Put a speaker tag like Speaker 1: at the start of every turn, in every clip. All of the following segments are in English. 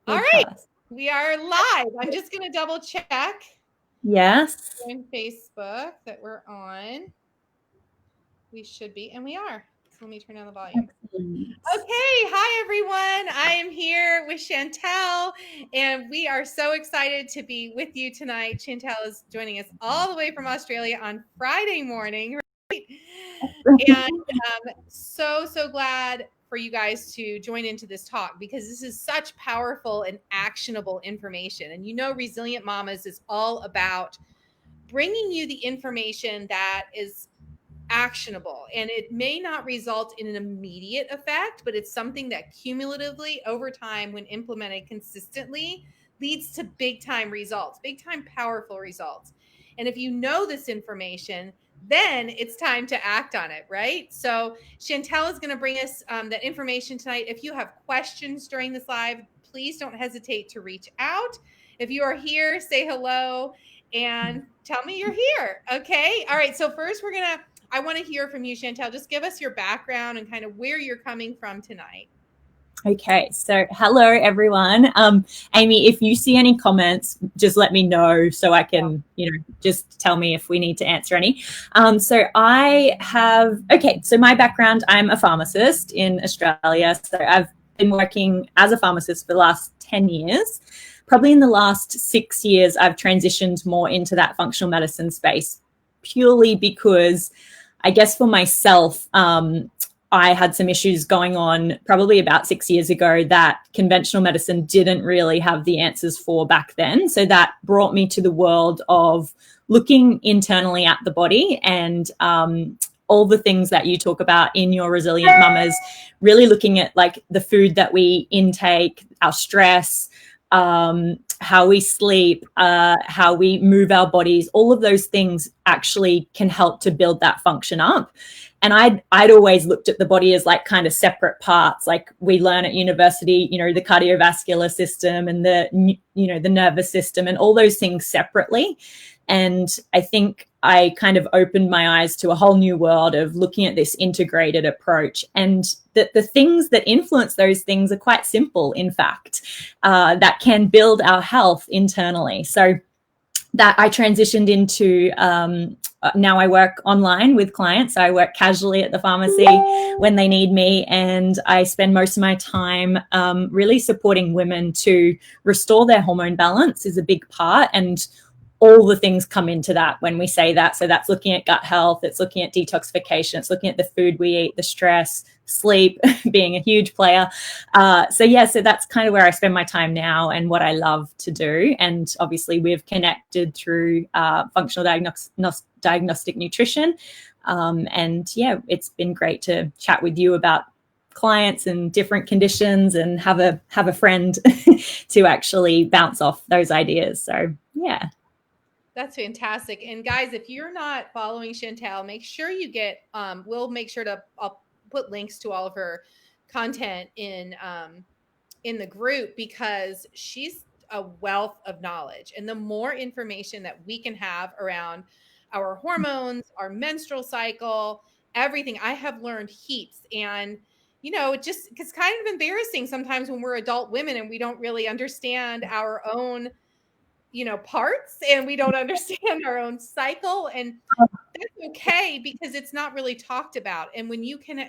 Speaker 1: All right, we are live. I'm just going to double check.
Speaker 2: Yes.
Speaker 1: On Facebook that we're on. We should be, and we are. So let me turn down the volume. Okay, hi everyone. I am here with Chantel, and we are so excited to be with you tonight. Chantel is joining us all the way from Australia on Friday morning, right? And so glad for you guys to join into this talk because this is such powerful and actionable information. And you know, Resilient Mamas is all about bringing you the information that is actionable, and it may not result in an immediate effect, but it's something that cumulatively over time, when implemented consistently, leads to big time results, big time powerful results. And if you know this information, then it's time to act on it, right? So Chantel is going to bring us that information tonight. If you have questions during this live, please don't hesitate to reach out. If you are here, say hello and tell me you're here. Okay. All right. So first I want to hear from you, Chantel. Just give us your background and kind of where you're coming from tonight.
Speaker 2: Okay, so hello everyone. Amy, if you see any comments, just let me know so I can, just tell me if we need to answer any. So my background, I'm a pharmacist in Australia. So I've been working as a pharmacist for the last 10 years. Probably in the last 6 years, I've transitioned more into that functional medicine space purely because I guess for myself, I had some issues going on probably about 6 years ago that conventional medicine didn't really have the answers for back then. So that brought me to the world of looking internally at the body and all the things that you talk about in your Resilient Mamas, really looking at like the food that we intake, our stress, how we sleep, how we move our bodies, all of those things actually can help to build that function up. And I'd always looked at the body as like kind of separate parts. Like we learn at university, the cardiovascular system and the nervous system and all those things separately. And I think I kind of opened my eyes to a whole new world of looking at this integrated approach, and that the things that influence those things are quite simple, in fact, that can build our health internally. So that I transitioned into, now I work online with clients. So I work casually at the pharmacy when they need me, and I spend most of my time really supporting women to restore their hormone balance is a big part, and all the things come into that when we say that. So that's looking at gut health, it's looking at detoxification, it's looking at the food we eat, the stress, sleep being a huge player. So that's kind of where I spend my time now and what I love to do. And obviously we've connected through functional diagnostic nutrition. It's been great to chat with you about clients and different conditions and have a friend to actually bounce off those ideas. So yeah.
Speaker 1: That's fantastic. And guys, if you're not following Chantel, make sure you get, we'll make sure I'll put links to all of her content in the group, because she's a wealth of knowledge. And the more information that we can have around our hormones, our menstrual cycle, everything, I have learned heaps. And it's kind of embarrassing sometimes when we're adult women and we don't really understand our own parts, and we don't understand our own cycle, and that's okay because it's not really talked about. And when you can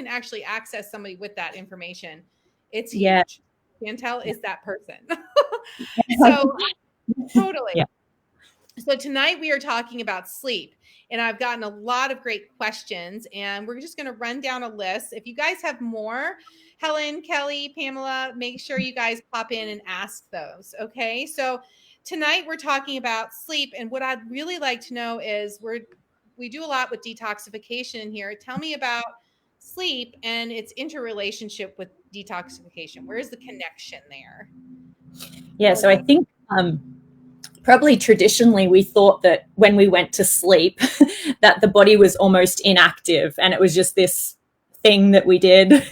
Speaker 1: actually access somebody with that information, it's huge. Chantel is that person. So totally. Yeah. So tonight we are talking about sleep, and I've gotten a lot of great questions, and we're just going to run down a list. If you guys have more, Helen, Kelly, Pamela, make sure you guys pop in and ask those. Okay. So tonight we're talking about sleep. And what I'd really like to know is we do a lot with detoxification here. Tell me about sleep and its interrelationship with detoxification. Where's the connection there?
Speaker 2: Yeah. So I think, probably traditionally we thought that when we went to sleep that the body was almost inactive and it was just this thing that we did.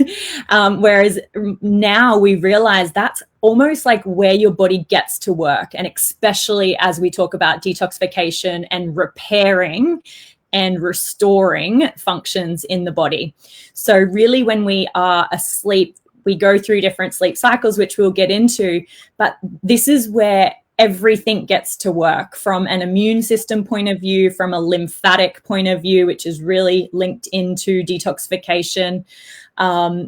Speaker 2: Whereas now we realize that's almost like where your body gets to work. And especially as we talk about detoxification and repairing and restoring functions in the body. So really when we are asleep, we go through different sleep cycles, which we'll get into, but this is where everything gets to work, from an immune system point of view, from a lymphatic point of view, which is really linked into detoxification.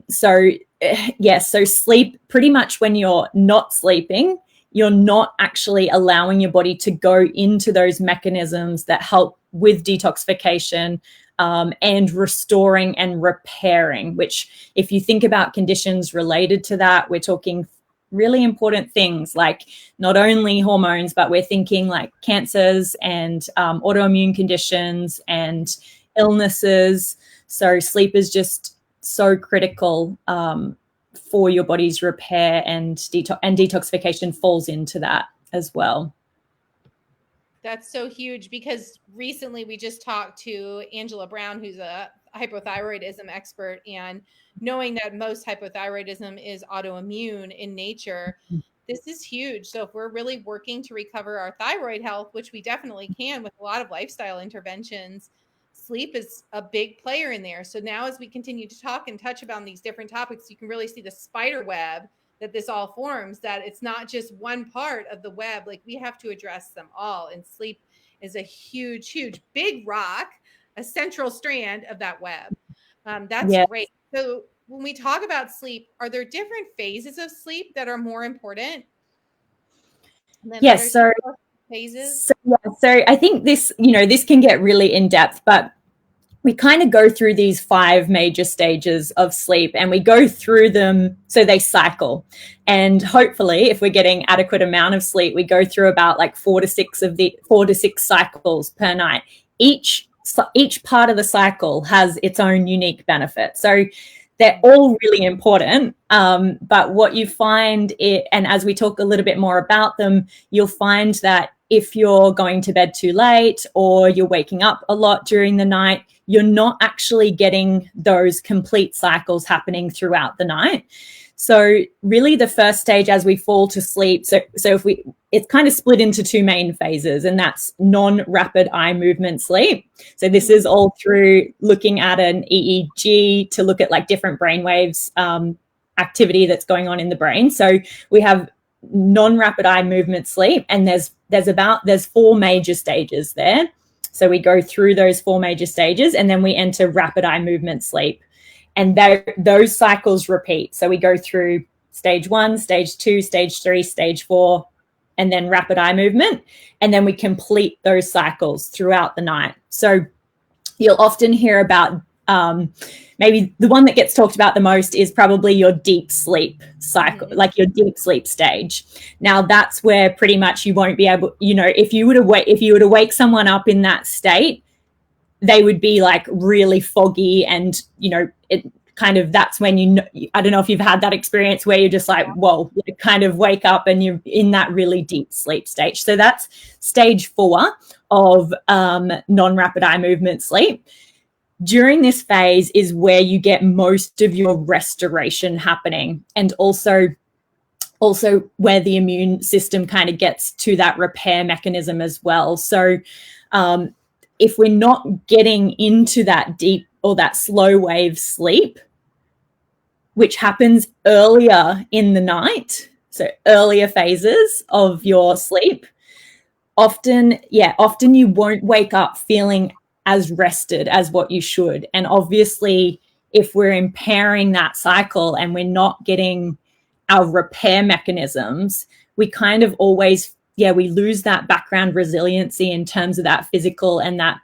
Speaker 2: So sleep, pretty much when you're not sleeping, you're not actually allowing your body to go into those mechanisms that help with detoxification and restoring and repairing, which if you think about conditions related to that, we're talking really important things like not only hormones, but we're thinking like cancers and autoimmune conditions and illnesses. So sleep is just so critical for your body's repair, and detoxification falls into that as well.
Speaker 1: That's so huge, because recently we just talked to Angela Brown, who's a hypothyroidism expert, and knowing that most hypothyroidism is autoimmune in nature, this is huge. So if we're really working to recover our thyroid health, which we definitely can with a lot of lifestyle interventions, sleep is a big player in there. So now as we continue to talk and touch about these different topics, you can really see the spider web that this all forms, that it's not just one part of the web. Like, we have to address them all. And sleep is a huge, huge, big rock, a central strand of that web. That's great. So when we talk about sleep, are there different phases of sleep that are more important than
Speaker 2: yes. So
Speaker 1: phases?
Speaker 2: So I think this, this can get really in depth, but we kind of go through these 5 major stages of sleep, and we go through them so they cycle. And hopefully, if we're getting adequate amount of sleep, we go through about like 4 to 6 cycles per night. Each part of the cycle has its own unique benefit. So they're all really important. But what you find, and as we talk a little bit more about them, you'll find that if you're going to bed too late or you're waking up a lot during the night, you're not actually getting those complete cycles happening throughout the night. So really the first stage as we fall to sleep, it's kind of split into 2 main phases, and that's non-rapid eye movement sleep. So this is all through looking at an EEG to look at like different brainwaves activity that's going on in the brain. So we have non-rapid eye movement sleep, and there's 4 major stages there. So we go through those 4 major stages, and then we enter rapid eye movement sleep. And those cycles repeat. So we go through stage 1, stage 2, stage 3, stage 4, and then rapid eye movement. And then we complete those cycles throughout the night. So you'll often hear about maybe the one that gets talked about the most is probably your deep sleep cycle, like your deep sleep stage. Now that's where pretty much you won't be able, if you were to wake someone up in that state, they would be like really foggy, and it kind of, that's when I don't know if you've had that experience where you're just like, whoa, you kind of wake up and you're in that really deep sleep stage. So that's stage 4 of non-rapid eye movement sleep. During this phase is where you get most of your restoration happening, and also where the immune system kind of gets to that repair mechanism as well. So if we're not getting into that deep or that slow wave sleep, which happens earlier in the night, so earlier phases of your sleep, often you won't wake up feeling as rested as what you should. And obviously, if we're impairing that cycle and we're not getting our repair mechanisms, we kind of always, we lose that background resiliency in terms of that physical and that,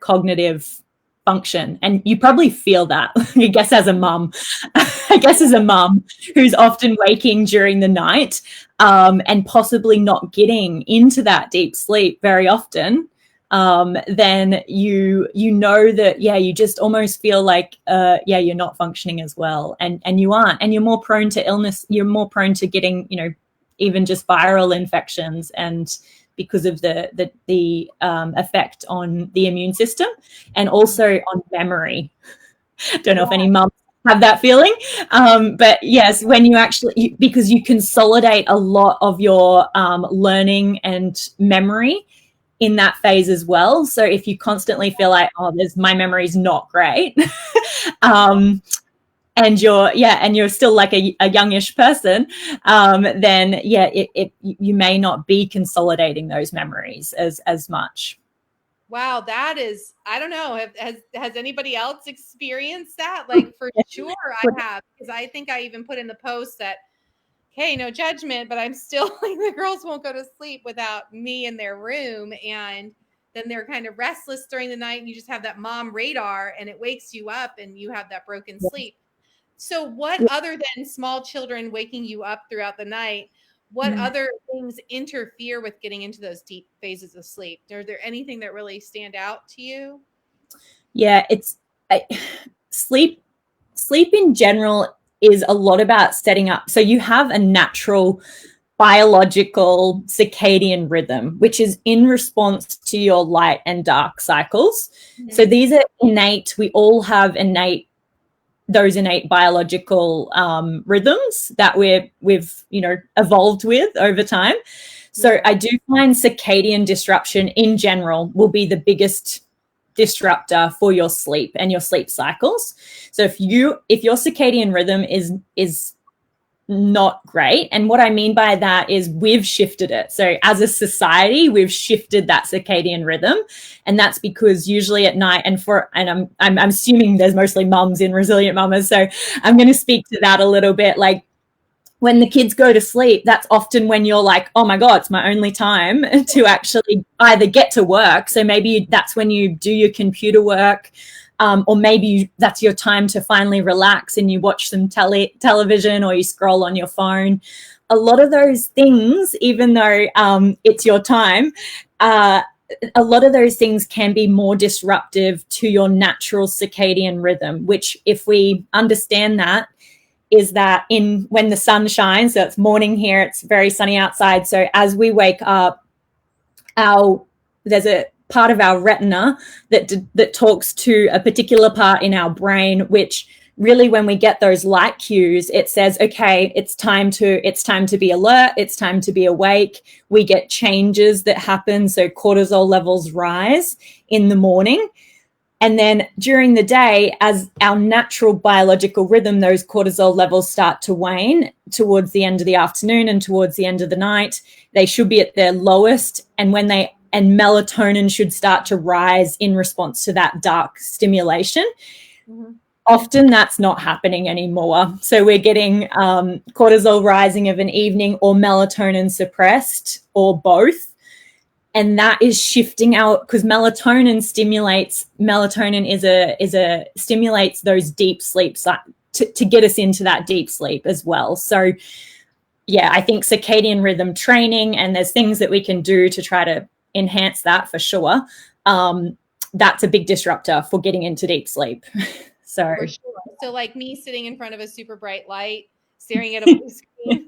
Speaker 2: cognitive function. And you probably feel that, I guess, as a mum who's often waking during the night and possibly not getting into that deep sleep very often. Then you know that, you just almost feel like, you're not functioning as well, and you aren't, and you're more prone to illness, you're more prone to getting, even just viral infections, and because of the effect on the immune system and also on memory. Don't know if any mums have that feeling, but yes, when you actually, because you consolidate a lot of your learning and memory in that phase as well. So if you constantly feel like, my memory's not great, and you're still like a youngish person, then you may not be consolidating those memories as much.
Speaker 1: Wow, that is, I don't know. Has anybody else experienced that? Like, for sure I have, because I think I even put in the post that, hey, no judgment, but I'm still like, the girls won't go to sleep without me in their room. And then they're kind of restless during the night, and you just have that mom radar, and it wakes you up and you have that broken sleep. So what other than small children waking you up throughout the night, what other things interfere with getting into those deep phases of sleep? Are there anything that really stand out to you?
Speaker 2: Yeah, sleep in general is a lot about setting up. So you have a natural biological circadian rhythm, which is in response to your light and dark cycles. Mm-hmm. So these are innate. We all have those innate biological rhythms that we've evolved with over time. So I do find circadian disruption in general will be the biggest disruptor for your sleep and your sleep cycles. So if your circadian rhythm is not great, and what I mean by that is we've shifted it. So as a society, we've shifted that circadian rhythm, and that's because usually at night, and I'm assuming there's mostly mums in Resilient Mamas, so I'm going to speak to that a little bit. Like, when the kids go to sleep, that's often when you're like, oh my God, it's my only time to actually either get to work. So maybe that's when you do your computer work, or maybe that's your time to finally relax and you watch some television or you scroll on your phone. A lot of those things, even though it's your time, a lot of those things can be more disruptive to your natural circadian rhythm, which, if we understand that, is that when the sun shines, so it's morning here, it's very sunny outside. So as we wake up, there's a part of our retina that talks to a particular part in our brain, which really, when we get those light cues, it says, okay, it's time to be alert. It's time to be awake. We get changes that happen. So cortisol levels rise in the morning. And then during the day, as our natural biological rhythm, those cortisol levels start to wane towards the end of the afternoon and towards the end of the night. They should be at their lowest. And melatonin should start to rise in response to that dark stimulation. Mm-hmm. Often that's not happening anymore. So we're getting cortisol rising of an evening, or melatonin suppressed, or both. And that is shifting out, because melatonin stimulates those deep sleep to get us into that deep sleep as well. So yeah, I think circadian rhythm training, and there's things that we can do to try to enhance that for sure. That's a big disruptor for getting into deep sleep. So
Speaker 1: for sure. So like me sitting in front of a super bright light, staring at a blue screen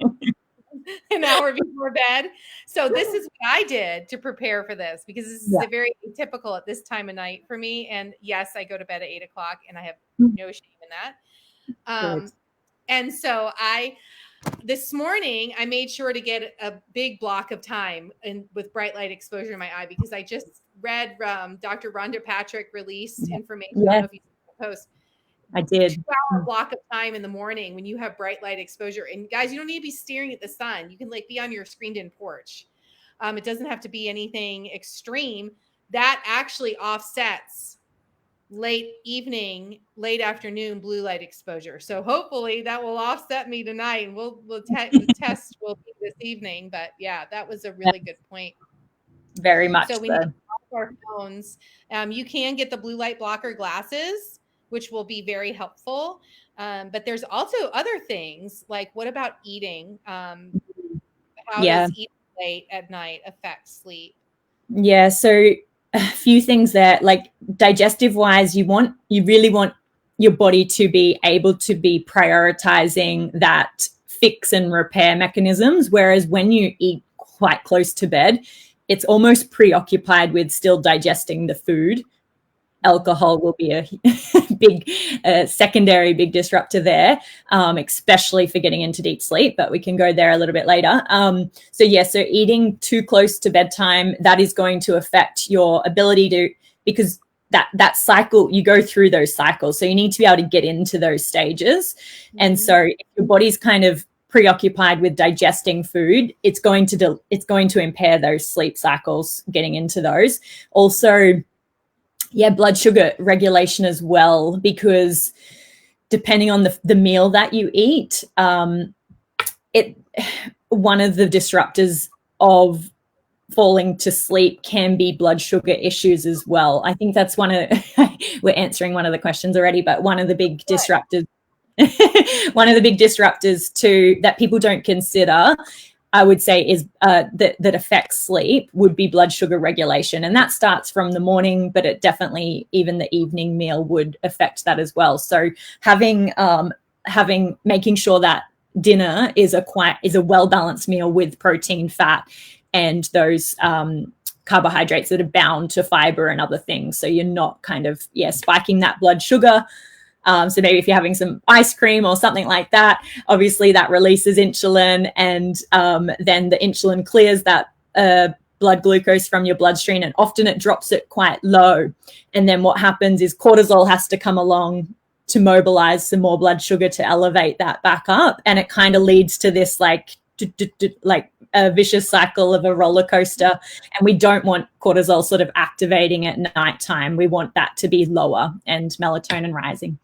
Speaker 1: an hour before bed. So this is what I did to prepare for this, because this is very atypical at this time of night for me. And yes, I go to bed at 8 o'clock, and I have no shame in that. And so this morning, I made sure to get a big block of time with bright light exposure in my eye, because I just read Dr. Rhonda Patrick released information. I don't know if you saw the post.
Speaker 2: I did.
Speaker 1: 2-hour block of time in the morning when you have bright light exposure. And guys, you don't need to be staring at the sun. You can be on your screened-in porch. It doesn't have to be anything extreme. That actually offsets late evening, late afternoon blue light exposure. So hopefully that will offset me tonight, and the test will be this evening. But yeah, that was a really good point.
Speaker 2: Very much
Speaker 1: so. We need to off our phones. You can get the blue light blocker glasses, which will be very helpful. But there's also other things, like, what about eating? How does eating late at night affect sleep?
Speaker 2: Yeah, so a few things there. Like, digestive wise, you really want your body to be able to be prioritizing that fix and repair mechanisms, whereas when you eat quite close to bed, it's almost preoccupied with still digesting the food. Alcohol will be a big secondary big disruptor there, especially for getting into deep sleep, but we can go there a little bit later. So eating too close to bedtime, that is going to affect your ability to, because that cycle, you go through those cycles. So you need to be able to get into those stages. And so if your body's kind of preoccupied with digesting food, it's going to impair those sleep cycles, getting into those. Also, blood sugar regulation as well, because depending on the meal that you eat, one of the disruptors of falling to sleep can be blood sugar issues as well. I think that's we're answering one of the questions already, but one of the big disruptors, that people don't consider, I would say, is that affects sleep would be blood sugar regulation. And that starts from the morning, but it definitely, even the evening meal would affect that as well. So making sure that dinner is a well-balanced meal with protein, fat, and those carbohydrates that are bound to fiber and other things. So you're not kind of, spiking that blood sugar. So maybe if you're having some ice cream or something like that, obviously that releases insulin, and then the insulin clears that blood glucose from your bloodstream, and often it drops it quite low. And then what happens is cortisol has to come along to mobilize some more blood sugar to elevate that back up. And it kind of leads to this like a vicious cycle of a roller coaster. And we don't want cortisol sort of activating at nighttime. We want that to be lower and melatonin rising.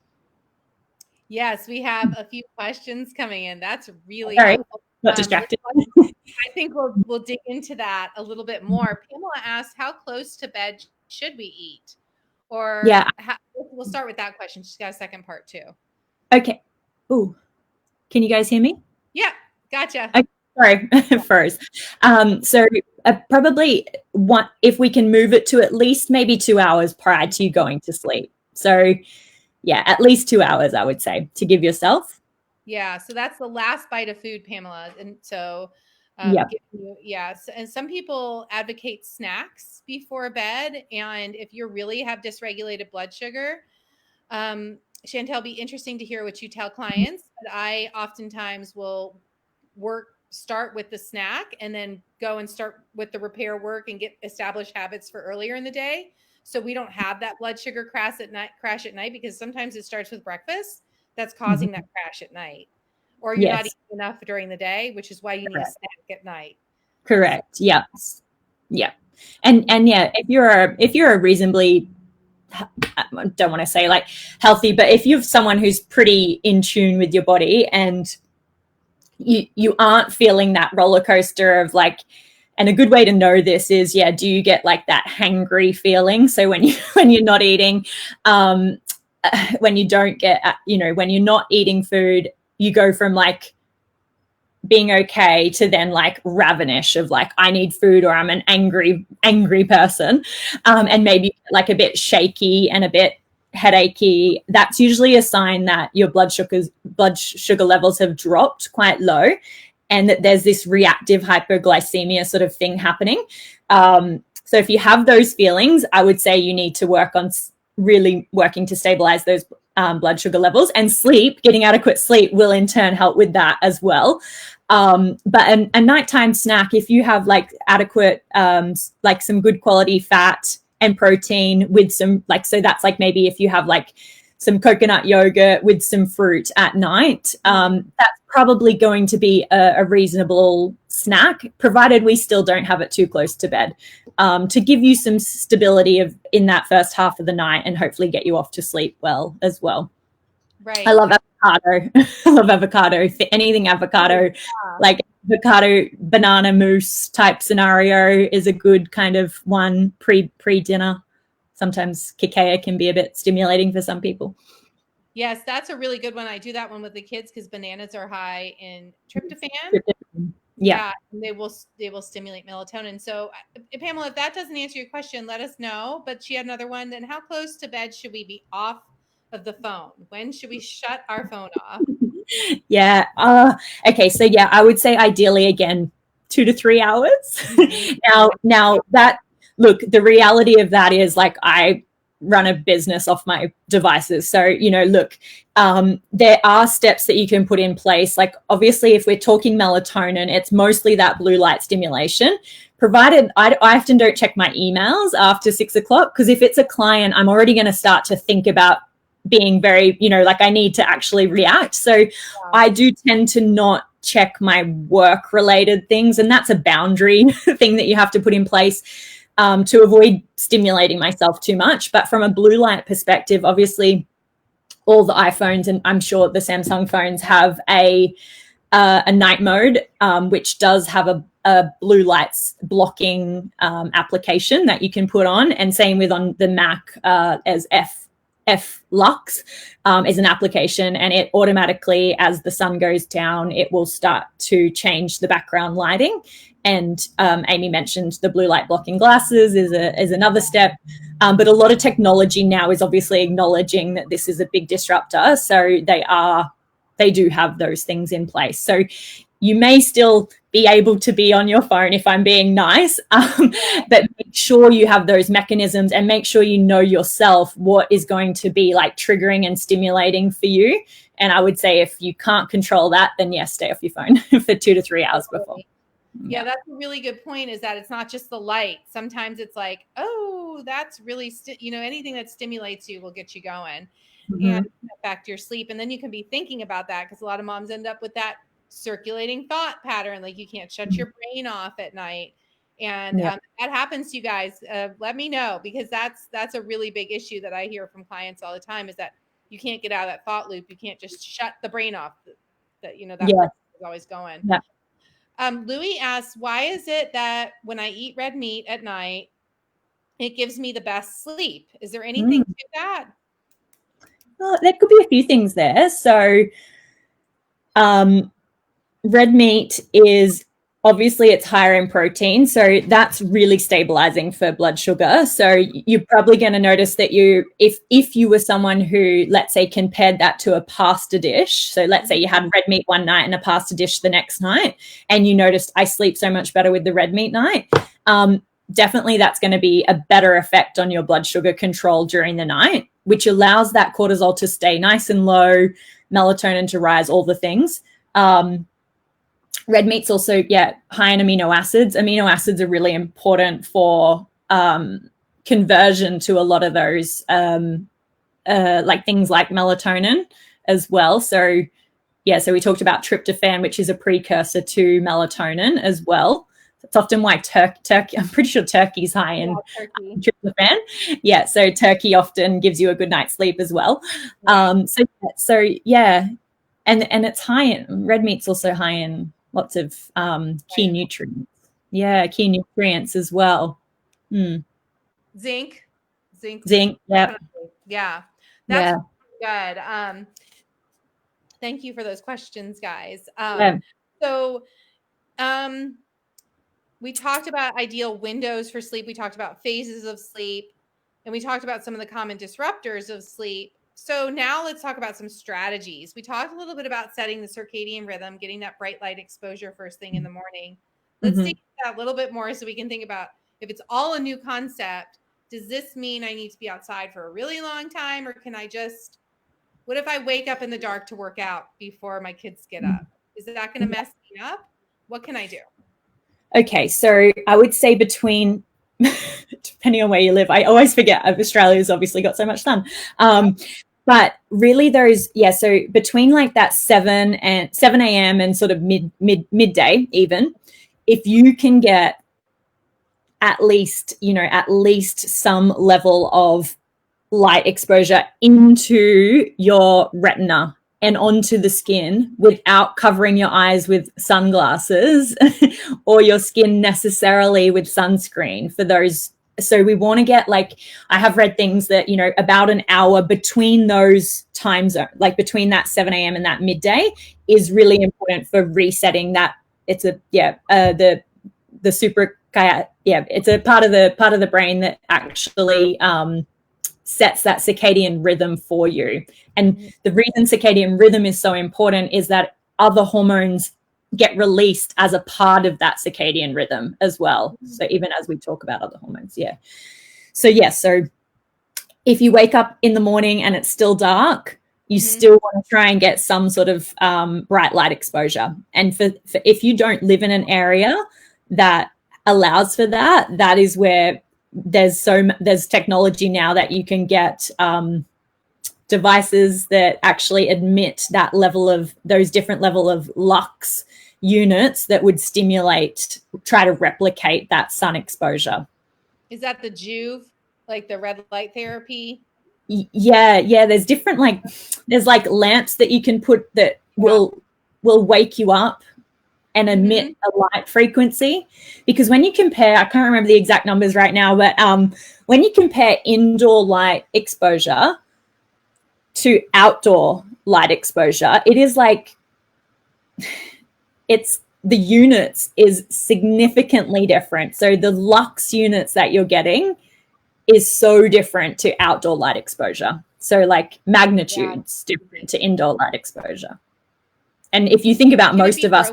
Speaker 1: Yes, we have a few questions coming in. That's really
Speaker 2: helpful. Not distracted.
Speaker 1: I think we'll dig into that a little bit more. Pamela asked, how close to bed should we eat? Or we'll start with that question. She's got a second part too.
Speaker 2: Okay. Ooh, can you guys hear me?
Speaker 1: Yeah, gotcha.
Speaker 2: Okay. Sorry, froze. So probably if we can move it to at least maybe 2 hours prior to you going to sleep. So at least 2 hours, I would say, to give yourself.
Speaker 1: Yeah. So that's the last bite of food, Pamela. And so, and some people advocate snacks before bed. And if you really have dysregulated blood sugar, Chantel, be interesting to hear what you tell clients. But I oftentimes will start with the snack and then go and start with the repair work and get established habits for earlier in the day. So we don't have that blood sugar crash at night, because sometimes it starts with breakfast that's causing that crash at night, or you're not eating enough during the day, which is why you need a snack at night.
Speaker 2: Correct. Yeah. And if you're a reasonably, I don't want to say like healthy, but if you're someone who's pretty in tune with your body and you aren't feeling that roller coaster of like, and a good way to know this is, do you get like that hangry feeling? So when you're not eating, when you don't get, when you're not eating food, you go from like being okay to then like ravenish of like, I need food, or I'm an angry person. And maybe like a bit shaky and a bit headachy. That's usually a sign that your blood sugar levels have dropped quite low, and that there's this reactive hypoglycemia sort of thing happening. So if you have those feelings, I would say you need to work on really working to stabilize those blood sugar levels, and getting adequate sleep will in turn help with that as well. But a nighttime snack, if you have like adequate, like some good quality fat and protein with some, like, so that's like maybe if you have like some coconut yogurt with some fruit at night, that's probably going to be a reasonable snack, provided we still don't have it too close to bed, to give you some stability in that first half of the night and hopefully get you off to sleep well as well.
Speaker 1: Right.
Speaker 2: I love avocado. I love avocado. Anything avocado, like avocado banana mousse type scenario is a good kind of one pre-dinner. Sometimes cacao can be a bit stimulating for some people.
Speaker 1: Yes, that's a really good one. I do that one with the kids because bananas are high in tryptophan.
Speaker 2: Yeah,
Speaker 1: and they will stimulate melatonin. So, Pamela, if that doesn't answer your question, let us know. But she had another one. Then, how close to bed should we be off of the phone? When should we shut our phone off?
Speaker 2: Okay. So I would say ideally again 2 to 3 hours. Now that, look, the reality of that is like I run a business off my devices. So, there are steps that you can put in place. Like obviously if we're talking melatonin, it's mostly that blue light stimulation, provided I often don't check my emails after 6 o'clock, because if it's a client, I'm already going to start to think about being very, like I need to actually react. So I do tend to not check my work related things. And that's a boundary thing that you have to put in place to avoid stimulating myself too much. But from a blue light perspective, obviously all the iPhones, and I'm sure the Samsung phones, have a night mode, which does have a blue lights blocking application that you can put on. And same with on the Mac as F Lux is an application, and it automatically, as the sun goes down, it will start to change the background lighting. And Amy mentioned the blue light blocking glasses is another step. But a lot of technology now is obviously acknowledging that this is a big disruptor. So they do have those things in place. So you may still be able to be on your phone, if I'm being nice, but make sure you have those mechanisms, and make sure you know yourself what is going to be like triggering and stimulating for you. And I would say if you can't control that, then yes, stay off your phone for 2 to 3 hours before.
Speaker 1: Yeah, that's a really good point, is that it's not just the light. Sometimes it's like, oh, that's really, anything that stimulates you will get you going and affect your sleep. And then you can be thinking about that, because a lot of moms end up with that circulating thought pattern, like you can't shut your brain off at night. And that happens to you guys. Let me know, because that's a really big issue that I hear from clients all the time, is that you can't get out of that thought loop. You can't just shut the brain off. That is always going.
Speaker 2: Yeah.
Speaker 1: Louis asks, why is it that when I eat red meat at night, it gives me the best sleep? Is there anything to that?
Speaker 2: Well, there could be a few things there. So red meat is obviously, it's higher in protein, so that's really stabilizing for blood sugar. So you're probably going to notice that if you were someone who, let's say, compared that to a pasta dish, so let's say you had red meat one night and a pasta dish the next night, and you noticed, I sleep so much better with the red meat night, definitely that's going to be a better effect on your blood sugar control during the night, which allows that cortisol to stay nice and low, melatonin to rise, all the things. Red meat's also, high in amino acids. Amino acids are really important for conversion to a lot of those, like things like melatonin as well. So, so we talked about tryptophan, which is a precursor to melatonin as well. It's often why turkey, I'm pretty sure turkey's high in tryptophan. Yeah, so turkey often gives you a good night's sleep as well. And it's high in, red meat's also high in lots of key nutrients. Yeah, key nutrients as well.
Speaker 1: Zinc.
Speaker 2: Yeah.
Speaker 1: Yeah. That's good. Thank you for those questions, guys. So we talked about ideal windows for sleep. We talked about phases of sleep, and we talked about some of the common disruptors of sleep. So now let's talk about some strategies. We talked a little bit about setting the circadian rhythm, getting that bright light exposure first thing in the morning. Let's dig into that a little bit more, so we can think about, if it's all a new concept, does this mean I need to be outside for a really long time? Or can I what if I wake up in the dark to work out before my kids get up? Is that going to mess me up? What can I do?
Speaker 2: Okay, so I would say between, depending on where you live, I always forget, Australia's obviously got so much sun. But really so between like that 7 a.m. and sort of midday even, if you can get at least some level of light exposure into your retina and onto the skin without covering your eyes with sunglasses or your skin necessarily with sunscreen for those. So we want to get, like, I have read things that, about an hour between those time zones, like between that 7 a.m. and that midday, is really important for resetting that. It's the super, it's a part of the brain that actually sets that circadian rhythm for you. And the reason circadian rhythm is so important is that other hormones get released as a part of that circadian rhythm as well. So even as we talk about other hormones, So if you wake up in the morning and it's still dark, you still want to try and get some sort of bright light exposure. And for if you don't live in an area that allows for that, that is where there's technology now that you can get devices that actually emit that level of, those different level of lux units that would try to replicate that sun exposure.
Speaker 1: Is that the Juve, like the red light therapy?
Speaker 2: Yeah, there's different, like, there's like lamps that you can put that will wake you up and emit a light frequency. Because when you compare, I can't remember the exact numbers right now, but when you compare indoor light exposure to outdoor light exposure, it is like, the units is significantly different. So the lux units that you're getting is so different to outdoor light exposure. So like magnitudes different to indoor light exposure. And if you think about most of us,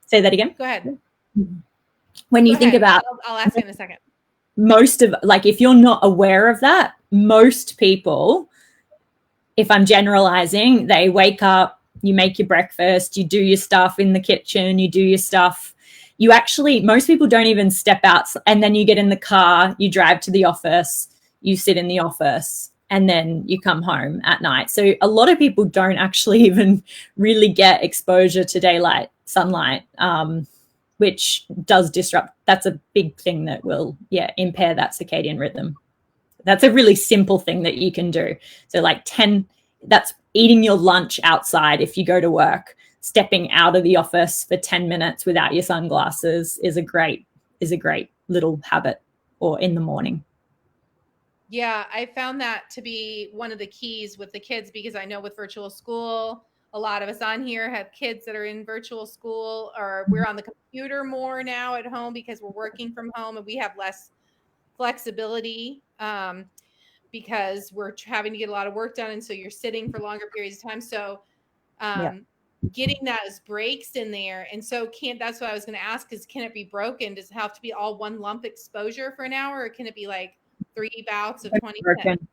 Speaker 2: say that again.
Speaker 1: Go ahead.
Speaker 2: When you think about,
Speaker 1: I'll ask you in a second.
Speaker 2: Most of, like, if you're not aware of that, most people, if I'm generalizing, they wake up, you make your breakfast, you do your stuff in the kitchen, you do your stuff. You actually, most people don't even step out, and then you get in the car, you drive to the office, you sit in the office, and then you come home at night. So a lot of people don't actually even really get exposure to daylight sunlight, which does disrupt. That's a big thing that will, impair that circadian rhythm. That's a really simple thing that you can do. So like that's eating your lunch outside if you go to work. Stepping out of the office for 10 minutes without your sunglasses is a great little habit, or in the morning.
Speaker 1: Yeah, I found that to be one of the keys with the kids, because I know with virtual school, a lot of us on here have kids that are in virtual school, or we're on the computer more now at home because we're working from home and we have less flexibility because we're having to get a lot of work done. And so you're sitting for longer periods of time. So getting those breaks in there. And so that's what I was going to ask is, can it be broken? Does it have to be all one lump exposure for an hour, or can it be like 3 bouts of 20 minutes?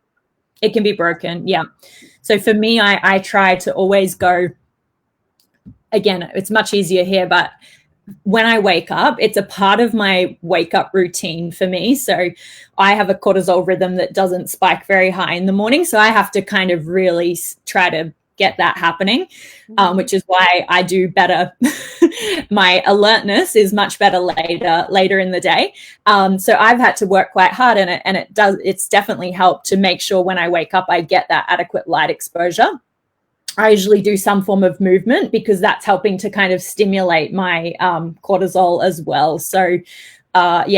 Speaker 2: It can be broken. Yeah. So for me, I try to always go, again, it's much easier here, but when I wake up, it's a part of my wake up routine for me. So I have a cortisol rhythm that doesn't spike very high in the morning. So I have to kind of really try to get that happening, which is why I do better. My alertness is much better later in the day. So I've had to work quite hard, and it's definitely helped to make sure when I wake up, I get that adequate light exposure. I usually do some form of movement because that's helping to kind of stimulate my cortisol as well. So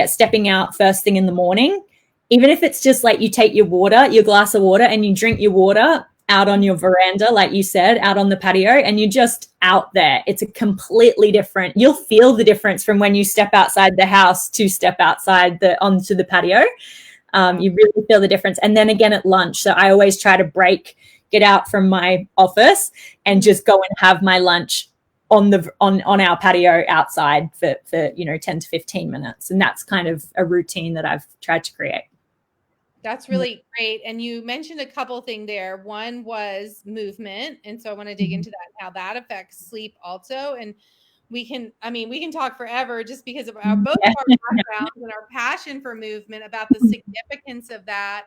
Speaker 2: stepping out first thing in the morning, even if it's just like you take your glass of water, and you drink your water out on your veranda, like you said, out on the patio, and you're just out there. It's a completely different, you'll feel the difference from when you step outside the house to step outside onto the patio. You really feel the difference. And then again at lunch. So I always try to get out from my office and just go and have my lunch on our patio outside for 10 to 15 minutes. And that's kind of a routine that I've tried to create.
Speaker 1: That's really great. And you mentioned a couple things there. One was movement. And so I want to dig into that, how that affects sleep also. And we can talk forever just because of both of our backgrounds and our passion for movement, about the significance of that,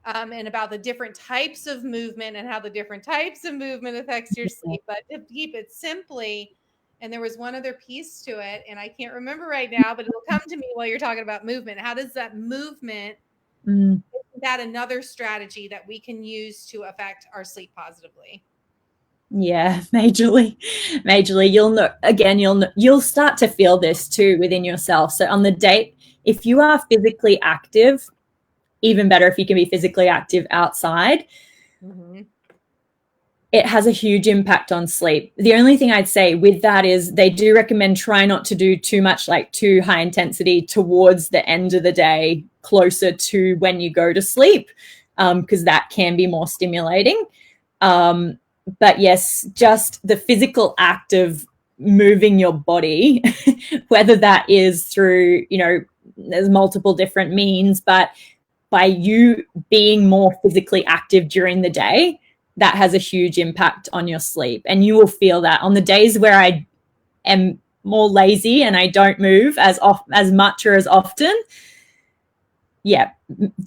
Speaker 1: and about the different types of movement and how the different types of movement affects your sleep. But to keep it simply, and there was one other piece to it, and I can't remember right now, but it'll come to me while you're talking about movement. How does that movement, is that another strategy that we can use to affect our sleep positively?
Speaker 2: Yeah, majorly. You'll start to feel this too within yourself. So on the date, if you are physically active, even better if you can be physically active outside, it has a huge impact on sleep. The only thing I'd say with that is they do recommend try not to do too much, like too high intensity towards the end of the day, closer to when you go to sleep, because that can be more stimulating. But yes, just the physical act of moving your body, whether that is through, there's multiple different means, but by you being more physically active during the day, that has a huge impact on your sleep. And you will feel that on the days where I am more lazy and I don't move as much or as often, yeah,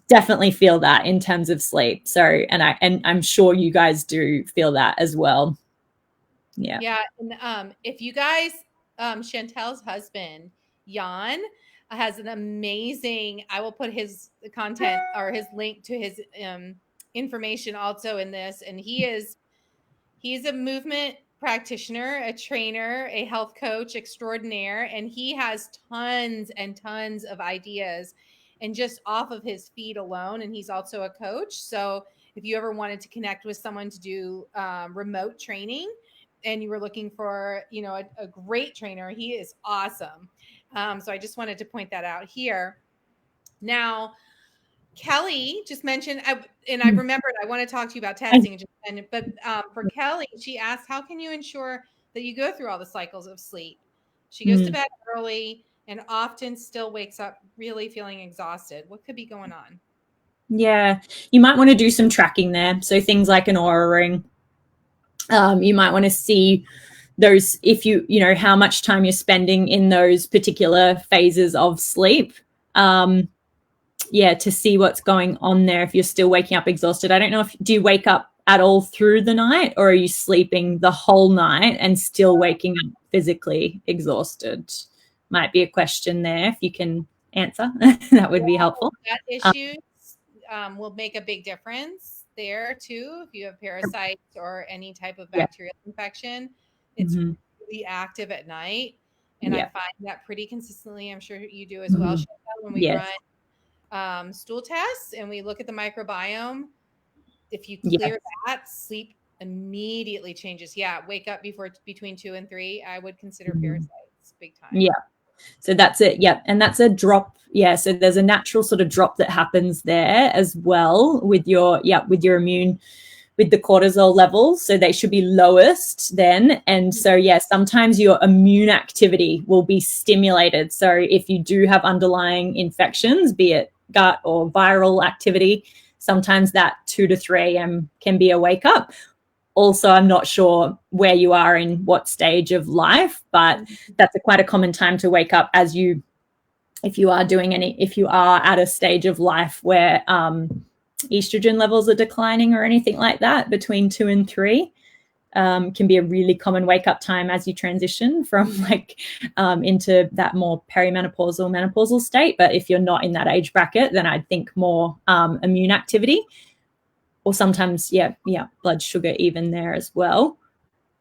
Speaker 2: definitely feel that in terms of sleep. So, and I'm sure you guys do feel that as well. Yeah.
Speaker 1: Yeah. And if you guys, Chantel's husband, Jan, has an amazing, I will put his content or his link to his information also in this. And he's a movement practitioner, a trainer, a health coach extraordinaire, and he has tons and tons of ideas and just off of his feed alone. And he's also a coach. So if you ever wanted to connect with someone to do remote training and you were looking for, a great trainer, he is awesome. So I just wanted to point that out here. Now, Kelly just mentioned, and I remembered I want to talk to you about testing. But for Kelly, she asked, how can you ensure that you go through all the cycles of sleep? She goes to bed early and often still wakes up really feeling exhausted. What could be going on?
Speaker 2: Yeah, you might want to do some tracking there. So things like an Oura ring. You might want to see those, if you know how much time you're spending in those particular phases of sleep. To see what's going on there. If you're still waking up exhausted, I don't know, do you wake up at all through the night, or are you sleeping the whole night and still waking up physically exhausted? Might be a question there. If you can answer, that would be helpful.
Speaker 1: That issues will make a big difference there too. If you have parasites or any type of bacterial infection, it's really active at night. And I find that pretty consistently. I'm sure you do as well, Chantel, when we run stool tests and we look at the microbiome. If you clear that, sleep immediately changes. Wake up between 2 and 3. I would consider parasites big time.
Speaker 2: So that's it. And that's a drop. So there's a natural sort of drop that happens there as well with your immune, with the cortisol levels. So they should be lowest then. And so, sometimes your immune activity will be stimulated. So if you do have underlying infections, be it gut or viral activity, sometimes that 2 to 3 a.m. can be a wake up. Also, I'm not sure where you are in what stage of life, but that's quite a common time to wake up if you are at a stage of life where estrogen levels are declining or anything like that. Between 2 and 3 can be a really common wake up time as you transition from into that more perimenopausal, menopausal state. But if you're not in that age bracket, then I'd think more immune activity, or sometimes, blood sugar even there as well.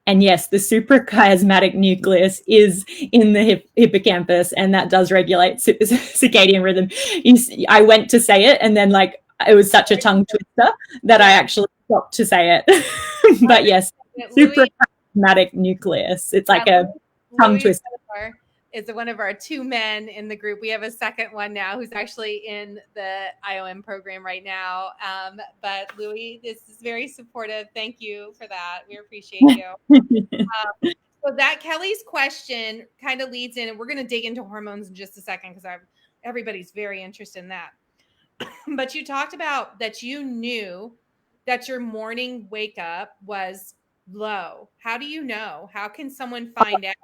Speaker 2: And yes, the suprachiasmatic nucleus is in the hippocampus, and that does regulate circadian rhythm. I went to say it, and then it was such a tongue twister that I actually stopped to say it. But yes, suprachiasmatic nucleus. It's like a tongue twister.
Speaker 1: Is one of our 2 men in the group. We have a second one now who's actually in the IOM program right now. But Louis, this is very supportive. Thank you for that. We appreciate you. So that Kelly's question kind of leads in, and we're going to dig into hormones in just a second because everybody's very interested in that. But you talked about that you knew that your morning wake up was low. How do you know? How can someone find out?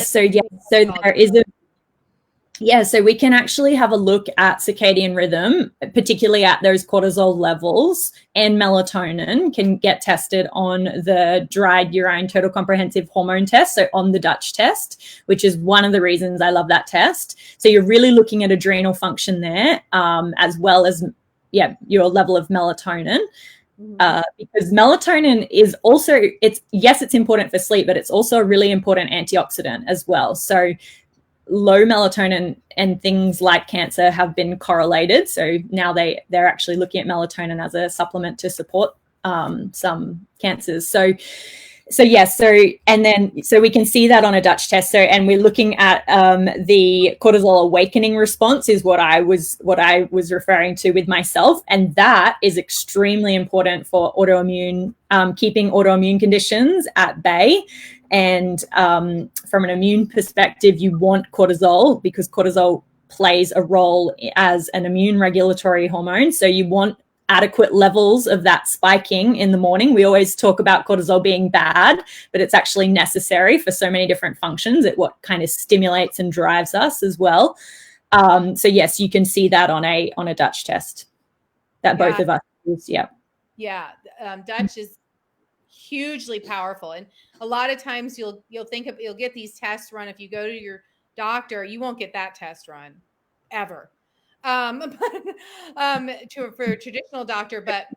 Speaker 2: So there is so we can actually have a look at circadian rhythm, particularly at those cortisol levels, and melatonin can get tested on the dried urine total comprehensive hormone test, so on the Dutch test, which is one of the reasons I love that test. So you're really looking at adrenal function there, as well as your level of melatonin. Because melatonin is also, it's important for sleep, but it's also a really important antioxidant as well. So low melatonin and things like cancer have been correlated. So now they're actually looking at melatonin as a supplement to support some cancers. So we can see that on a Dutch test. So, and we're looking at the cortisol awakening response is what I was referring to with myself. And that is extremely important for autoimmune, keeping autoimmune conditions at bay. And from an immune perspective, you want cortisol because cortisol plays a role as an immune regulatory hormone. So you want adequate levels of that spiking in the morning. We always talk about cortisol being bad, but it's actually necessary for so many different functions. It what kind of stimulates and drives us as well. So yes, you can see that on a Dutch test that both of us use.
Speaker 1: Dutch is hugely powerful, and a lot of times you'll get these tests run. If you go to your doctor, you won't get that test run ever for a traditional doctor, but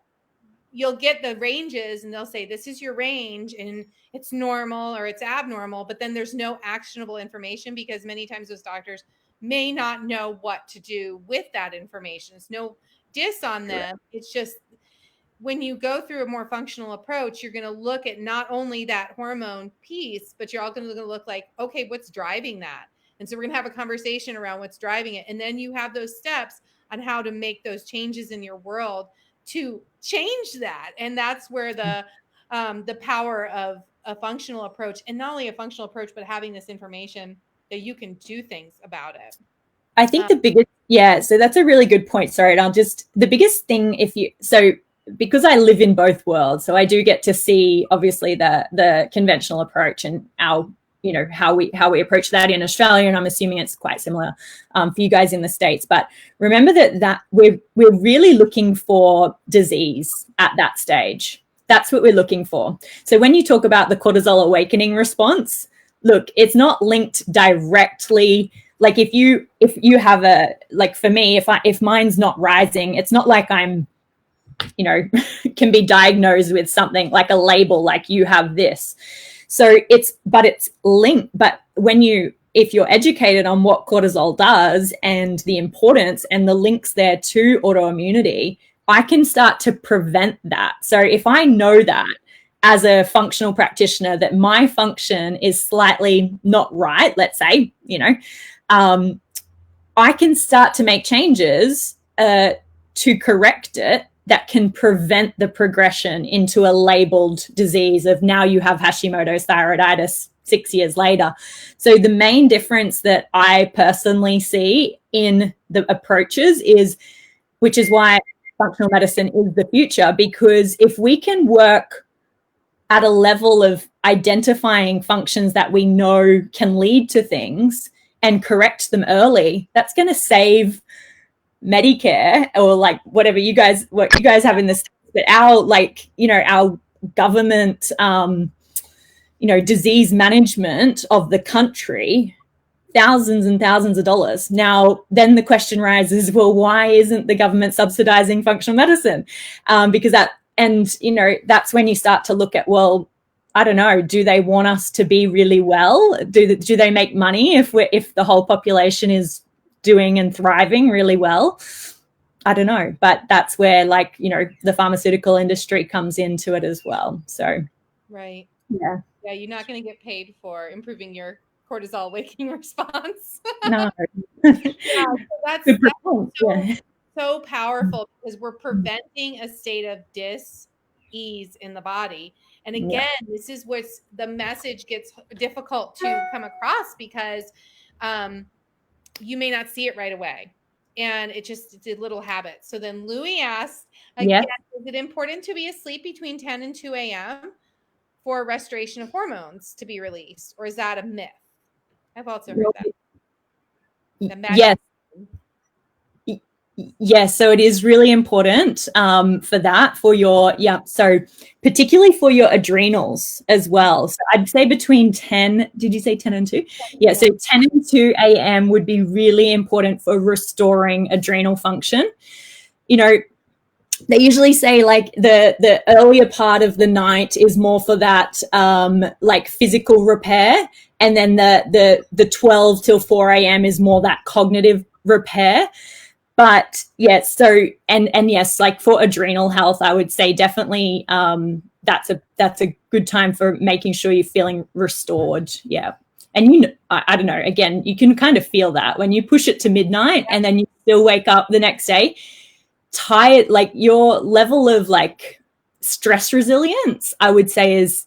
Speaker 1: you'll get the ranges and they'll say this is your range and it's normal or it's abnormal, but then there's no actionable information because many times those doctors may not know what to do with that information. It's no diss on them. It's just when you go through a more functional approach, you're going to look at not only that hormone piece, but you're all going to look like, okay, what's driving that? And so we're going to have a conversation around what's driving it. And then you have those steps on how to make those changes in your world to change that. And that's where the power of a functional approach, and not only a functional approach, but having this information that you can do things about it.
Speaker 2: I think the biggest, so that's a really good point. Sorry, the biggest thing because I live in both worlds, so I do get to see obviously the conventional approach and our, how we approach that in Australia, and I'm assuming it's quite similar for you guys in the States. But remember that we're really looking for disease at that stage. That's what we're looking for. So when you talk about the cortisol awakening response, look, it's not linked directly. Like if you have for me, if mine's not rising, it's not like I'm can be diagnosed with something like a label, like you have this. So it's linked. But if you're educated on what cortisol does and the importance and the links there to autoimmunity, I can start to prevent that. So if I know that as a functional practitioner, that my function is slightly not right, let's say, I can start to make changes to correct it that can prevent the progression into a labeled disease of now you have Hashimoto's thyroiditis 6 years later. So the main difference that I personally see in the approaches which is why functional medicine is the future, because if we can work at a level of identifying functions that we know can lead to things and correct them early, that's going to save Medicare or like what you guys have in this, but our government, disease management of the country, thousands and thousands of dollars. Now, then the question rises, well, why isn't the government subsidizing functional medicine? Because that's when you start to look at, well, I don't know, do they want us to be really well? Do they make money if the whole population is doing and thriving really well? I don't know, but that's where the pharmaceutical industry comes into it as well. So
Speaker 1: right,
Speaker 2: yeah,
Speaker 1: you're not going to get paid for improving your cortisol waking response.
Speaker 2: No.
Speaker 1: That's so powerful, because we're preventing a state of dis-ease in the body. And again, this is where the message gets difficult to come across, because you may not see it right away. And it's a little habit. So then Louis asked, again, is it important to be asleep between 10 and 2 a.m. for restoration of hormones to be released? Or is that a myth? I've also heard that.
Speaker 2: Yes. Yes, so it is really important so particularly for your adrenals as well. So I'd say between 10, did you say 10 and 2? Yeah, so 10 and 2 a.m. would be really important for restoring adrenal function. They usually say the earlier part of the night is more for that physical repair, and then the 12 till 4 a.m. is more that cognitive repair. But yes, and yes, for adrenal health, I would say definitely that's a good time for making sure you're feeling restored. Yeah. And I don't know, again, you can kind of feel that when you push it to midnight and then you still wake up the next day tired, your level of stress resilience, I would say, is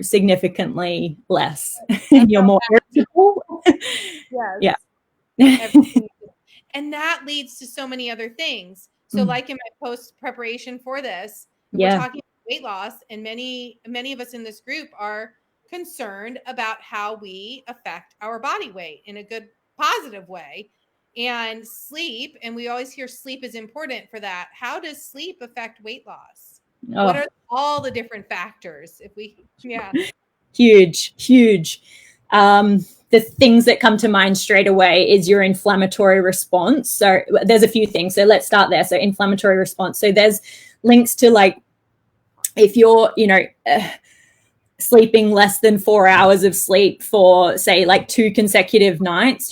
Speaker 2: significantly less. And you're more irritable.
Speaker 1: Yes. Yeah. And that leads to so many other things. So like in my post preparation for this, we're
Speaker 2: Yeah.
Speaker 1: talking weight loss, and many of us in this group are concerned about how we affect our body weight in a good, positive way. And sleep, and we always hear sleep is important for that. How does sleep affect weight loss? What
Speaker 2: Oh,
Speaker 1: are all the different factors? If we, yeah.
Speaker 2: huge. The things that come to mind straight away is your inflammatory response. So there's a few things. So let's start there. So inflammatory response. So there's links to like, if you're, sleeping less than 4 hours of sleep for say like 2 consecutive nights,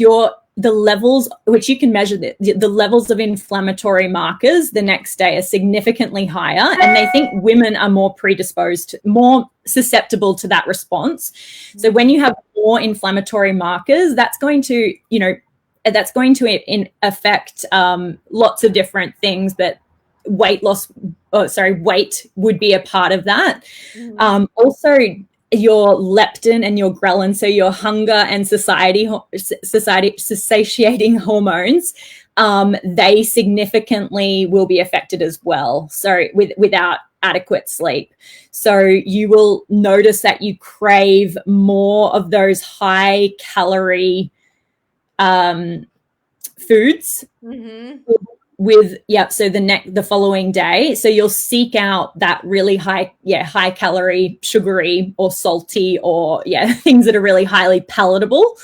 Speaker 2: the levels, which you can measure, the levels of inflammatory markers the next day are significantly higher, and they think women are more predisposed, more susceptible to that response. So when you have more inflammatory markers, that's going to affect lots of different things, that weight would be a part of that. Also, your leptin and your ghrelin, so your hunger and satiating hormones, they significantly will be affected as well. So without adequate sleep. So you will notice that you crave more of those high calorie foods. So the following day, so you'll seek out that really high calorie, sugary or salty, or things that are really highly palatable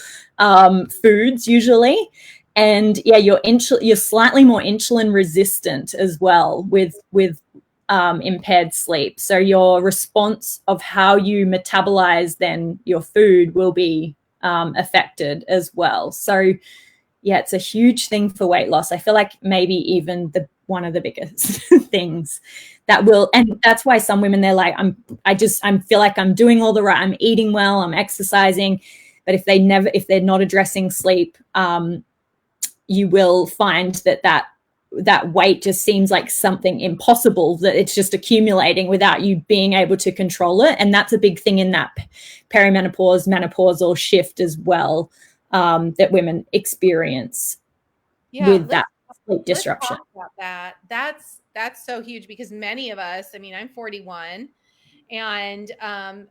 Speaker 2: foods usually. And you're slightly more insulin resistant as well with impaired sleep. So your response of how you metabolize then your food will be affected as well. So it's a huge thing for weight loss. I feel like maybe even one of the biggest things that will, and that's why some women, they're like, I feel like I'm doing all the right, I'm eating well, I'm exercising. But if they're not addressing sleep, you will find that weight just seems like something impossible, that it's just accumulating without you being able to control it. And that's a big thing in that perimenopause, menopausal shift as well. That women experience with that sleep disruption.
Speaker 1: Let's talk about that. That's so huge, because many of us, I mean, I'm 41 and I'm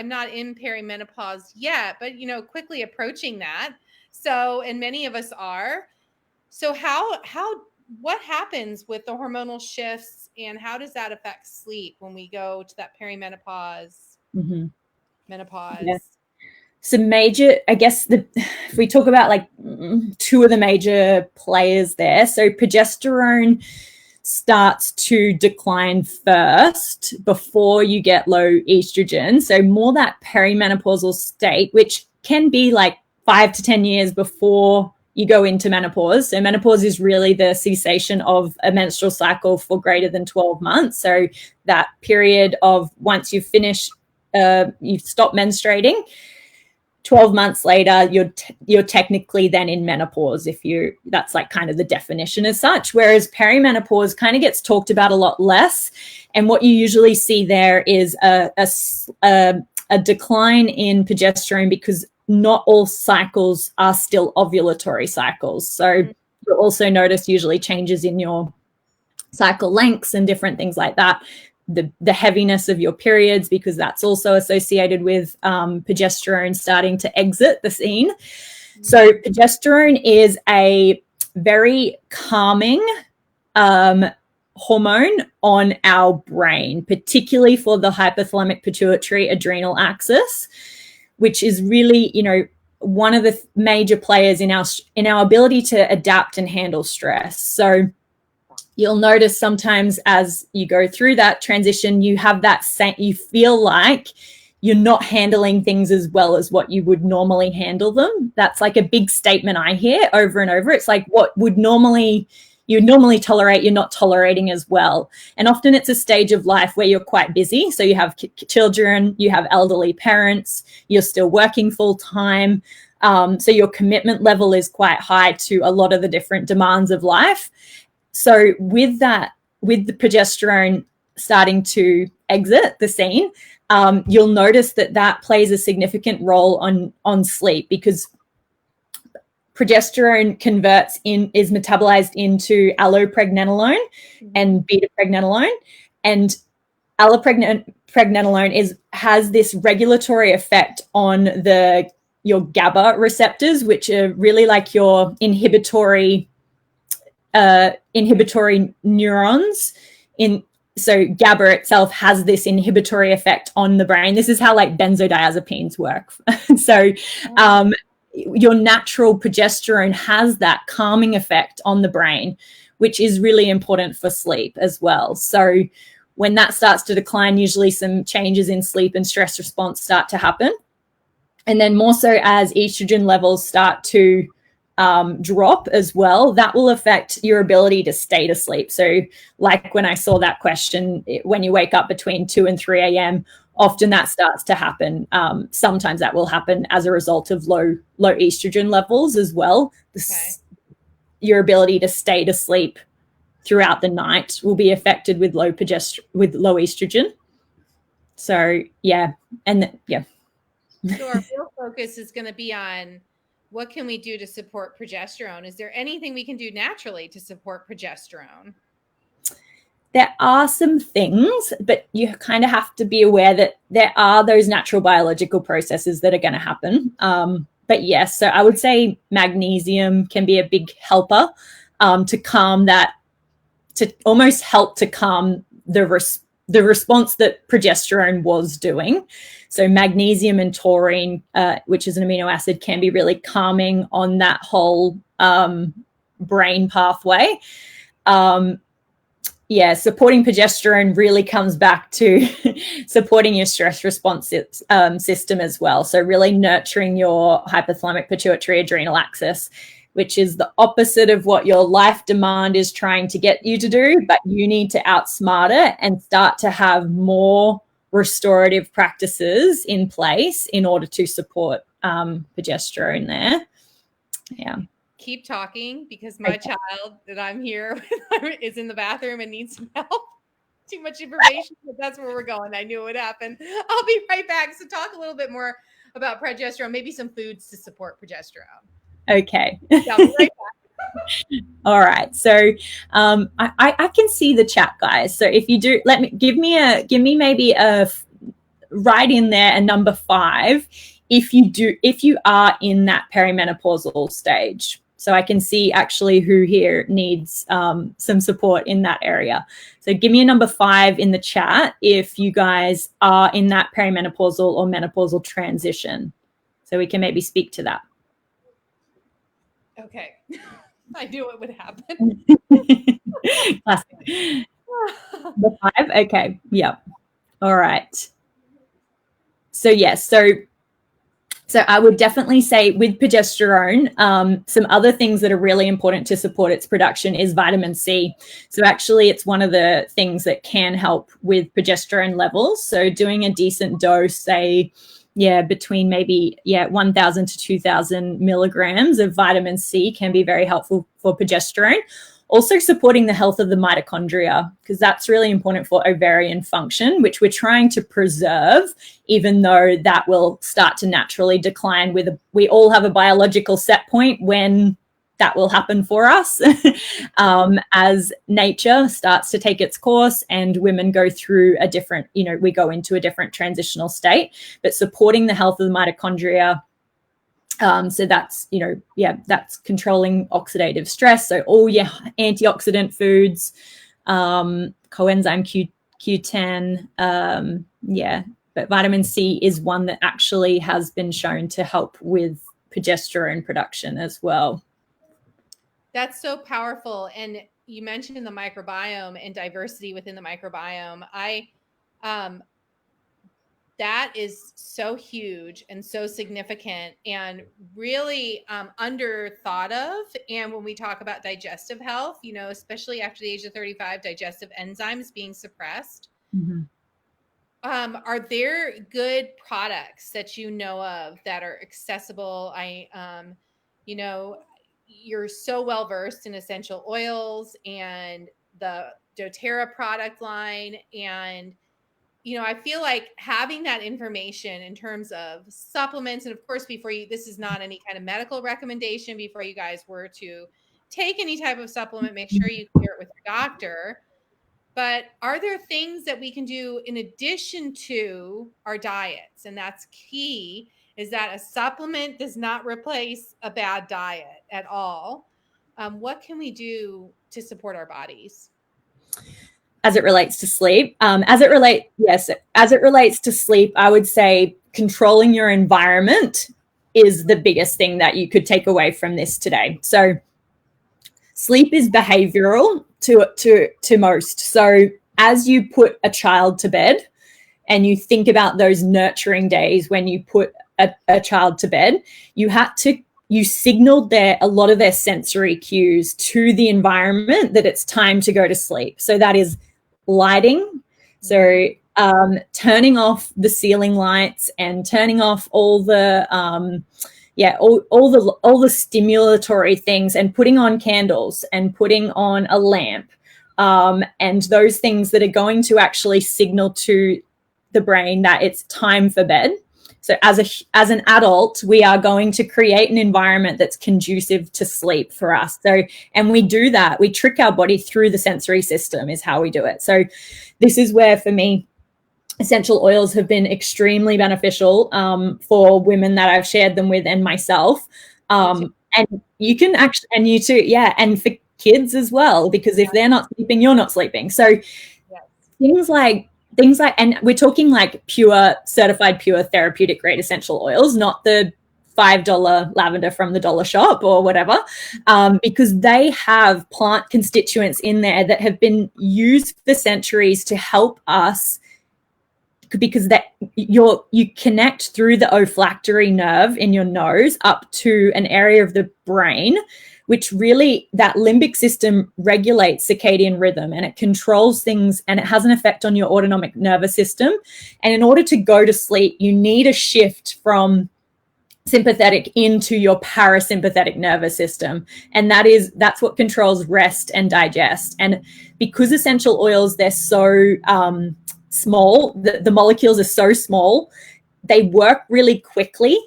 Speaker 1: not in perimenopause yet, but quickly approaching that. So, and many of us are. So what happens with the hormonal shifts, and how does that affect sleep when we go to that perimenopause, menopause?
Speaker 2: Yeah. So major, I guess if we talk about like 2 of the major players there, so progesterone starts to decline first before you get low estrogen. So more that perimenopausal state, which can be like 5 to 10 years before you go into menopause. So menopause is really the cessation of a menstrual cycle for greater than 12 months. So that period of once you finish, you've stopped menstruating, 12 months later, you're technically then in menopause. That's like kind of the definition as such. Whereas perimenopause kind of gets talked about a lot less. And what you usually see there is a decline in progesterone, because not all cycles are still ovulatory cycles. So you'll also notice usually changes in your cycle lengths and different things like that. The heaviness of your periods, because that's also associated with progesterone starting to exit the scene. So progesterone is a very calming hormone on our brain, particularly for the hypothalamic pituitary adrenal axis, which is really, one of the major players in our ability to adapt and handle stress. So you'll notice sometimes as you go through that transition, you have you feel like you're not handling things as well as what you would normally handle them. That's like a big statement I hear over and over. It's like what you'd normally tolerate, you're not tolerating as well. And often it's a stage of life where you're quite busy. So you have children, you have elderly parents, you're still working full time. So your commitment level is quite high to a lot of the different demands of life. So with the progesterone starting to exit the scene, you'll notice that plays a significant role on sleep, because progesterone is metabolized into allopregnenolone and beta-pregnenolone, and allopregnenolone has this regulatory effect on your GABA receptors, which are really like your inhibitory neurons. So GABA itself has this inhibitory effect on the brain. This is how like benzodiazepines work. So your natural progesterone has that calming effect on the brain, which is really important for sleep as well. So when that starts to decline, usually some changes in sleep and stress response start to happen. And then more so as estrogen levels start to drop as well, that will affect your ability to stay asleep. So like when I saw that question, when you wake up between 2 and 3 a.m., often that starts to happen. Sometimes that will happen as a result of low estrogen levels as well. Your ability to stay asleep throughout the night will be affected with low estrogen. So yeah,
Speaker 1: So our real focus is going to be on what can we do to support progesterone? Is there anything we can do naturally to support progesterone?
Speaker 2: There are some things, but you kind of have to be aware that there are those natural biological processes that are going to happen. But yes, so I would say magnesium can be a big helper to calm that, to almost help to calm the response that progesterone was doing. So magnesium and taurine, which is an amino acid, can be really calming on that whole brain pathway. Supporting progesterone really comes back to supporting your stress response system as well. So really nurturing your hypothalamic pituitary adrenal axis, which is the opposite of what your life demand is trying to get you to do, but you need to outsmart it and start to have more restorative practices in place in order to support progesterone there. Yeah.
Speaker 1: Keep talking, because my child that I'm here with is in the bathroom and needs some help. Too much information, but that's where we're going. I knew it would happen. I'll be right back. So talk a little bit more about progesterone, maybe some foods to support progesterone.
Speaker 2: Okay.
Speaker 1: Yeah, I'll be right back.
Speaker 2: All right. So I can see the chat, guys. So if you do, give me maybe write in there a number 5 if you are in that perimenopausal stage. So I can see actually who here needs some support in that area. So give me a number 5 in the chat if you guys are in that perimenopausal or menopausal transition. So we can maybe speak to that.
Speaker 1: Okay. I knew it would happen.
Speaker 2: Classic. Number 5? Okay. Yep. All right. So yes. So I would definitely say with progesterone, some other things that are really important to support its production is vitamin C. So actually it's one of the things that can help with progesterone levels. So doing a decent dose, say, between maybe 1,000 to 2,000 milligrams of vitamin C can be very helpful for progesterone. Also supporting the health of the mitochondria, because that's really important for ovarian function, which we're trying to preserve, even though that will start to naturally decline. We all have a biological set point when that will happen for us as nature starts to take its course and women go through we go into a different transitional state. But supporting the health of the mitochondria, so that's, that's controlling oxidative stress. So all your antioxidant foods, coenzyme Q10, but vitamin C is one that actually has been shown to help with progesterone production as well.
Speaker 1: That's so powerful. And you mentioned the microbiome and diversity within the microbiome. That is so huge and so significant and really under thought of. And when we talk about digestive health, especially after the age of 35, digestive enzymes being suppressed.
Speaker 2: Mm-hmm.
Speaker 1: Are there good products that you know of that are accessible? You're so well versed in essential oils and the doTERRA product line, and I feel like having that information in terms of supplements, and of course, this is not any kind of medical recommendation, before you guys were to take any type of supplement, make sure you clear it with your doctor. But are there things that we can do in addition to our diets? And that's key, is that a supplement does not replace a bad diet at all. What can we do to support our bodies?
Speaker 2: As it relates to sleep, as it relates to sleep, I would say controlling your environment is the biggest thing that you could take away from this today. So sleep is behavioral to most. So as you put a child to bed and you think about those nurturing days when you put a child to bed, you signaled a lot of their sensory cues to the environment that it's time to go to sleep. So that is lighting. So turning off the ceiling lights and turning off all the all the stimulatory things, and putting on candles and putting on a lamp, and those things that are going to actually signal to the brain that it's time for bed. So as an adult, we are going to create an environment that's conducive to sleep for us. So, and we do that. We trick our body through the sensory system is how we do it. So this is where, for me, essential oils have been extremely beneficial for women that I've shared them with, and myself. And you can actually, and you too, yeah, and for kids as well, because if they're not sleeping, you're not sleeping. So things like, and we're talking like certified pure therapeutic grade essential oils, not the $5 lavender from the dollar shop or whatever, because they have plant constituents in there that have been used for centuries to help us, because you connect through the olfactory nerve in your nose up to an area of the brain, which really, that limbic system regulates circadian rhythm, and it controls things, and it has an effect on your autonomic nervous system. And in order to go to sleep, you need a shift from sympathetic into your parasympathetic nervous system. And that's what controls rest and digest. And because essential oils, they're so small, the molecules are so small, they work really quickly.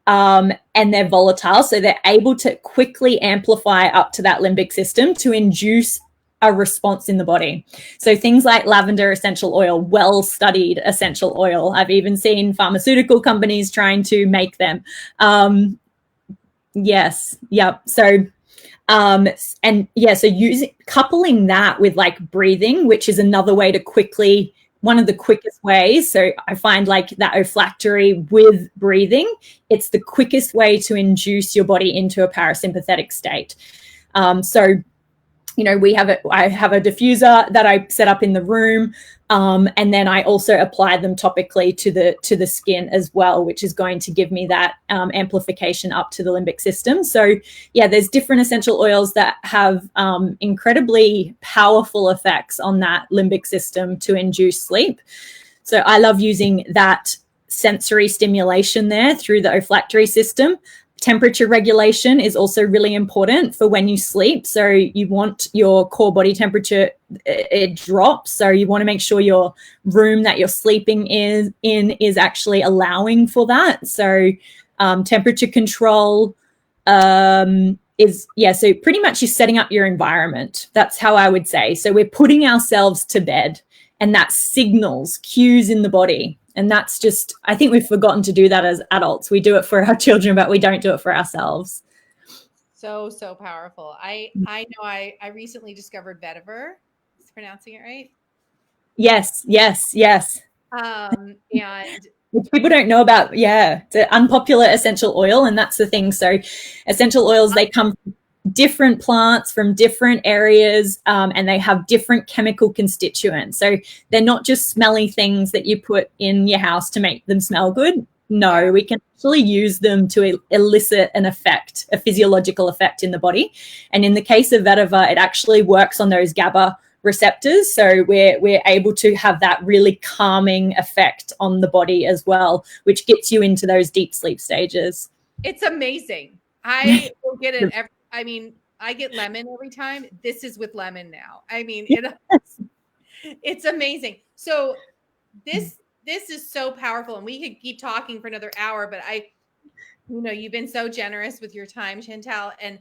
Speaker 2: And they're volatile, so they're able to quickly amplify up to that limbic system to induce a response in the body. So things like lavender essential oil, well-studied essential oil. I've even seen pharmaceutical companies trying to make them. Yes, yep. So, so coupling that with like breathing, which is another way to one of the quickest ways. So I find like that olfactory with breathing, it's the quickest way to induce your body into a parasympathetic state. I have a diffuser that I set up in the room. And then I also apply them topically to the skin as well, which is going to give me that amplification up to the limbic system. So yeah, there's different essential oils that have incredibly powerful effects on that limbic system to induce sleep. So I love using that sensory stimulation there through the olfactory system. Temperature regulation is also really important for when you sleep. So you want your core body temperature, it drops. So you want to make sure your room that you're sleeping in is actually allowing for that. So temperature control so pretty much you're setting up your environment. That's how I would say. So we're putting ourselves to bed, and that signals cues in the body. And that's just, I think we've forgotten to do that as adults. We do it for our children, but we don't do it for ourselves.
Speaker 1: So powerful. I know I recently discovered vetiver. Is pronouncing it right?
Speaker 2: Yes.
Speaker 1: And
Speaker 2: which people don't know about. Yeah. It's an unpopular essential oil. And that's the thing. So essential oils, they come from different plants from different areas, and they have different chemical constituents. So they're not just smelly things that you put in your house to make them smell good. No, we can actually use them to elicit an effect, a physiological effect in the body. And in the case of vetiver, it actually works on those GABA receptors. So we're able to have that really calming effect on the body as well, which gets you into those deep sleep stages.
Speaker 1: It's amazing. I will get it I get lemon every time. This is with lemon now. It's amazing. So this is so powerful, and we could keep talking for another hour, but you've been so generous with your time, Chantel, and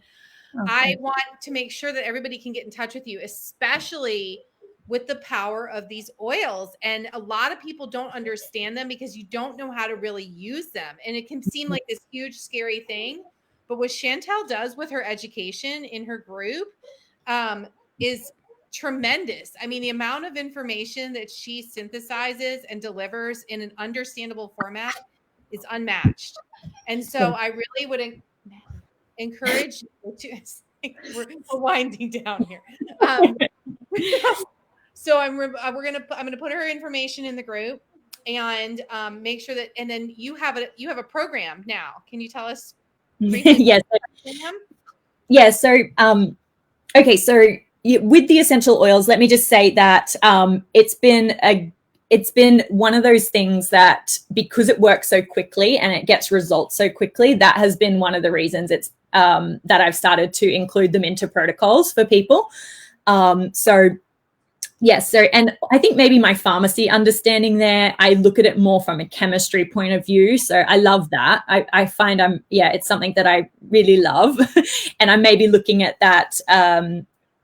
Speaker 1: I want to make sure that everybody can get in touch with you, especially with the power of these oils. And a lot of people don't understand them because you don't know how to really use them. And it can seem like this huge, scary thing. But what Chantel does with her education in her group is tremendous. I mean, the amount of information that she synthesizes and delivers in an understandable format is unmatched. And so I really would encourage you to we're winding down here. So I'm gonna put her information in the group and make sure that, and then you have a program now. Can you tell us briefly?
Speaker 2: Yes. Yeah. So okay. So with the essential oils, let me just say that it's been one of those things that, because it works so quickly and it gets results so quickly, that has been one of the reasons it's that I've started to include them into protocols for people. So yes. So, and I think maybe my pharmacy understanding there, I look at it more from a chemistry point of view. So I love that. I find it's something that I really love. And I'm maybe looking at that,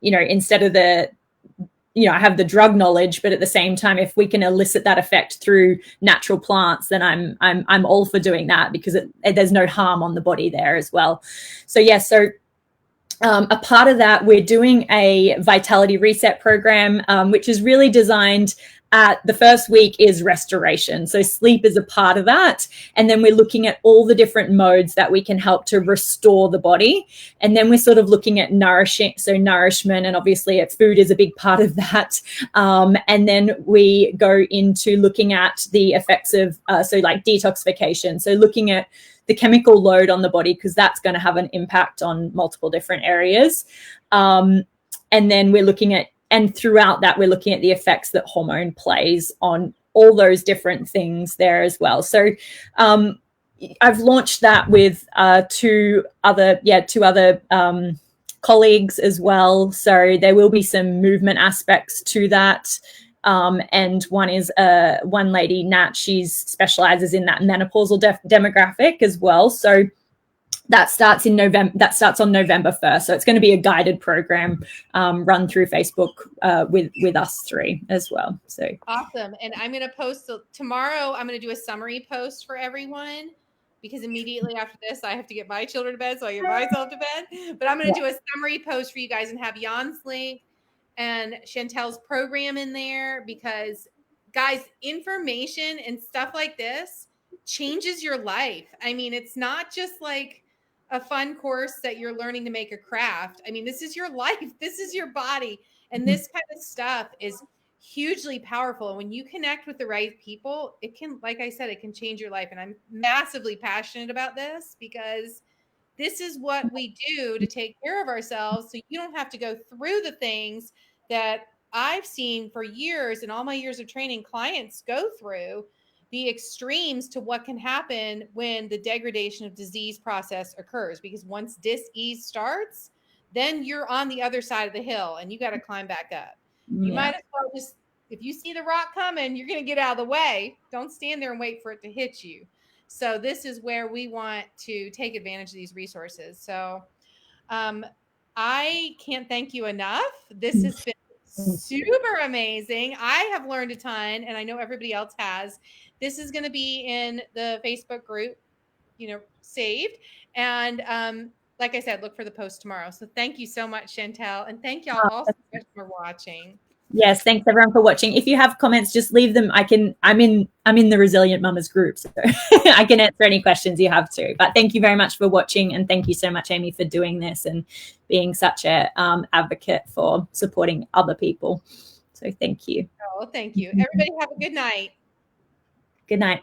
Speaker 2: instead of I have the drug knowledge, but at the same time, if we can elicit that effect through natural plants, then I'm all for doing that, because there's no harm on the body there as well. So yes, a part of that, we're doing a vitality reset program, which is really designed at the first week is restoration. So sleep is a part of that. And then we're looking at all the different modes that we can help to restore the body. And then we're sort of looking at nourishment, and obviously food is a big part of that. And then we go into looking at the effects of, like detoxification. So looking at the chemical load on the body, because that's going to have an impact on multiple different areas. And then we're looking at, and throughout that, we're looking at the effects that hormone plays on all those different things there as well. So I've launched that with two other colleagues as well. So there will be some movement aspects to that. And one is one lady, Nat, she specializes in that menopausal demographic as well. So that starts in November. That starts on November 1st. So it's going to be a guided program run through Facebook with us three as well. So
Speaker 1: awesome. And I'm going to post tomorrow. I'm going to do a summary post for everyone, because immediately after this, I have to get my children to bed. So I get myself to bed. But I'm going to do a summary post for you guys and have Jan's link and Chantel's program in there, because guys, information and stuff like this changes your life. I mean, it's not just like a fun course that you're learning to make a craft. I mean, this is your life. This is your body. And this kind of stuff is hugely powerful. And when you connect with the right people, it can, like I said, it can change your life. And I'm massively passionate about this, because this is what we do to take care of ourselves, so you don't have to go through the things that I've seen for years, and all my years of training clients go through, the extremes to what can happen when the degradation of disease process occurs. Because once dis-ease starts, then you're on the other side of the hill and you got to climb back up. You might as well just, if you see the rock coming, you're going to get out of the way. Don't stand there and wait for it to hit you. So this is where we want to take advantage of these resources. So I can't thank you enough. This has been super amazing. I have learned a ton, and I know everybody else has. This is going to be in the Facebook group, saved. And like I said, look for the post tomorrow. So thank you so much, Chantel. And thank y'all all so much for watching.
Speaker 2: Yes, thanks everyone for watching. If you have comments, just leave them. I'm in the Resilient Mamas group, so I can answer any questions you have too. But thank you very much for watching, and thank you so much, Amy, for doing this and being such a advocate for supporting other people. So thank you.
Speaker 1: Oh, thank you. Everybody have a good night.
Speaker 2: Good night.